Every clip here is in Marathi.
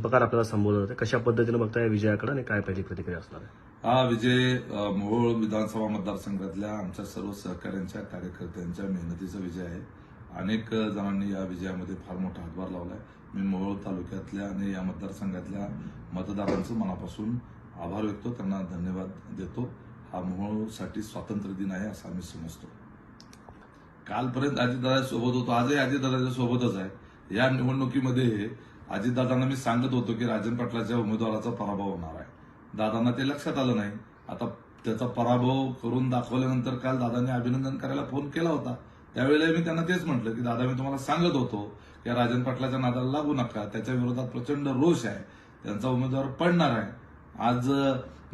शिल्पकार आपल्याला संबोधत होते. कशा पद्धतीने बघता या विजयाकडे आणि काय पहिली प्रतिक्रिया असणार आहे? हा विजय मोहोळ विधानसभा मतदारसंघातल्या आमच्या सर्व सहकाऱ्यांच्या कार्यकर्त्यांच्या मेहनतीचा विजय आहे. अनेक जणांनी या विजयामध्ये फार मोठा हातभार लावलाय. मी मोहोळ तालुक्यातल्या आणि या मतदारसंघातल्या मतदारांचं मनापासून आभार व्यक्त, त्यांना धन्यवाद देतो. हा मोहोळसाठी स्वातंत्र्य दिन आहे असं आम्ही समजतो. कालपर्यंत अजितदादा सोबत होतो, आजही अजितदादाच्या सोबतच आहे. या निवडणुकीमध्ये अजितदादांना मी सांगत होतो की राजन पाटलाच्या उमेदवाराचा पराभव होणार आहे. दादांना ते लक्षात आलं नाही. आता त्याचा पराभव करून दाखवल्यानंतर काल दादांनी अभिनंदन करायला फोन केला होता. त्यावेळेला मी त्यांना तेच म्हटलं की दादा, मी तुम्हाला सांगत होतो की राजन पाटलाच्या नादाला लागू नका, त्याच्या विरोधात प्रचंड रोष आहे, त्यांचा उमेदवार पडणार आहे. आज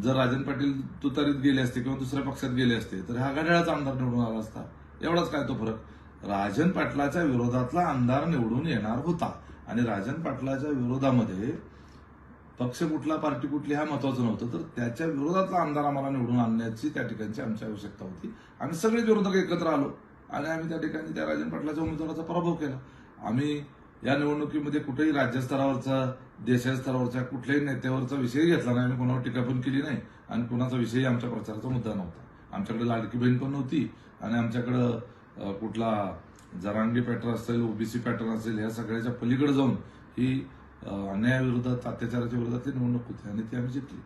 जर राजन पाटील तुतारीत गेले असते किंवा दुसऱ्या पक्षात गेले असते तर हा घड्याळाचा आमदार निवडून आला असता. एवढाच काय तो फरक. राजन पाटलाच्या विरोधातला आमदार निवडून येणार होता आणि राजन पाटलाच्या विरोधामध्ये पक्ष कुठला, पार्टी कुठली हा महत्वाचं नव्हतं, तर त्याच्या विरोधातला आमदार आम्हाला निवडून आणण्याची त्या ठिकाणची आमची आवश्यकता होती. आम्ही सगळे विरोधक एकत्र आलो आणि आम्ही त्या ठिकाणी त्या राजन पाटलाच्या उमेदवाराचा पराभव केला. आम्ही या निवडणुकीमध्ये कुठेही राज्यस्तरावरचा, देशाच्या स्तरावरच्या कुठल्याही नेत्यावरचा विषय घेतला नाही. आम्ही कोणावर टीका पण केली नाही आणि कोणाचा विषयही आमच्या प्रचाराचा मुद्दा नव्हता. आमच्याकडे लाडकी बहीण पण नव्हती आणि आमच्याकडं कुठला जरांगी पॅटर्न असेल, ओबीसी पॅटर्न असेल, या सगळ्याच्या पलीकडे जाऊन ही अन्यायाविरोधात, अत्याचाराच्या विरोधातली निवडणूक होती आणि ती आम्ही जिंकली.